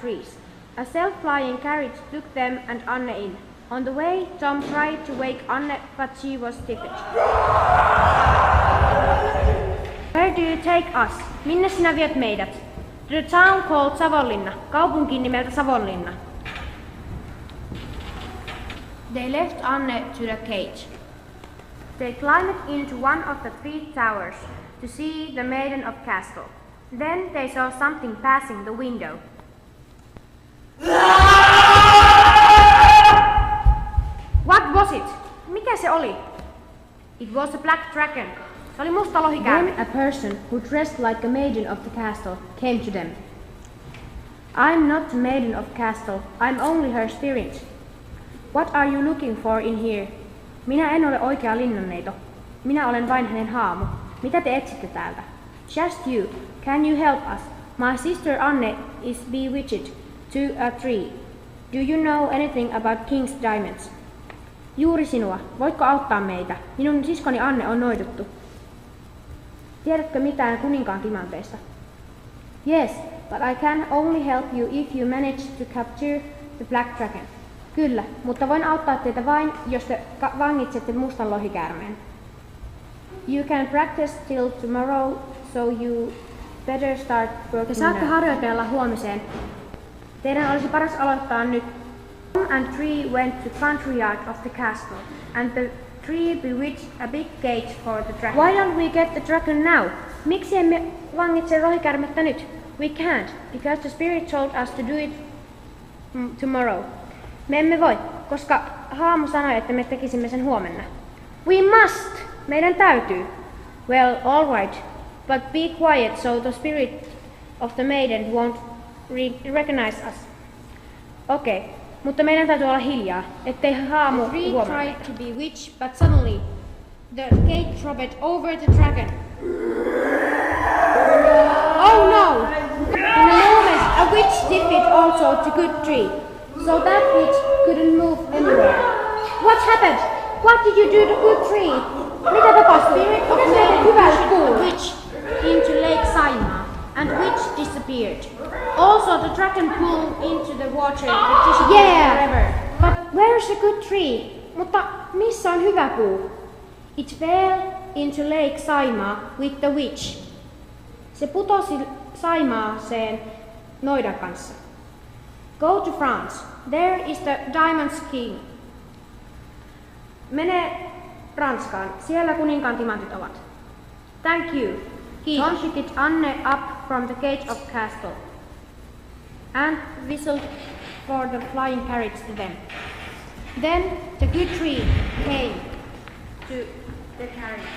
trees. A self-flying carriage took them and Anne in. On the way, Tom tried to wake Anne, but she was stiffened. Where do you take us? Minne sinä viet meidät? To the town called Savonlinna, kaupunkiin nimeltä Savonlinna. They left Anne to the cage. They climbed into one of the 3 towers to see the Maiden of Castle. Then they saw something passing the window. What was it? Mikä se oli? It was a black dragon. Se oli musta lohikäärme. Then a person who dressed like a maiden of the castle came to them. I'm not the maiden of castle. I'm only her spirit. What are you looking for in here? Minä en ole oikea linnanneito. Minä olen vain hänen haamu. Mitä te etsitte täältä? Just you. Can you help us? My sister Anne is bewitched to a tree. Do you know anything about King's diamonds? Juuri sinua. Voitko auttaa meitä? Minun siskoni Anne on noiduttu. Tiedätkö mitään kuninkaan timanteista? Yes, but I can only help you if you manage to capture the black dragon. Kyllä, mutta voin auttaa teitä vain, jos te vangitsette mustan lohikäärmeen. You can practice till tomorrow, so you better start working. Te saatte harjoitella huomiseen. Teidän olisi paras aloittaa nyt. Tom and Tree went to country yard of the castle, and the tree bewitched a big cage for the dragon. Why don't we get the dragon now? Miksi emme vangitse lohikäärmettä nyt? We can't, because the spirit told us to do it tomorrow. Me emme voi, koska haamu sanoi, että me tekisimme sen huomenna. We must! Meidän täytyy. Well, all right, but be quiet so the spirit of the maiden won't recognize us. Okei, mutta meidän täytyy olla hiljaa, ettei haamu huomaa. The tree tried to bewitch, but suddenly the cage dropped over the dragon. Oh no! In a moment, a witch defeated also the good tree, so that witch couldn't move anywhere. What happened? What did you do to the good tree? Mitä tapahtui? Mitä meidän hyvälle puulle? Witch into Lake Saimaa, and witch disappeared. Also, the dragon pulled into the water and disappeared forever. But where is the good tree? Mutta missä on hyvä puu? It fell into Lake Saimaa with the witch. Se putosi Saimaaseen noidan kanssa. Go to France. There is the Diamond's King. Mene Ranskaan. Siellä kuninkaan timantit ovat. Thank you. Tom picked Anne up from the cage of castle and whistled for the flying carriage to them. Then the good tree came to the carriage.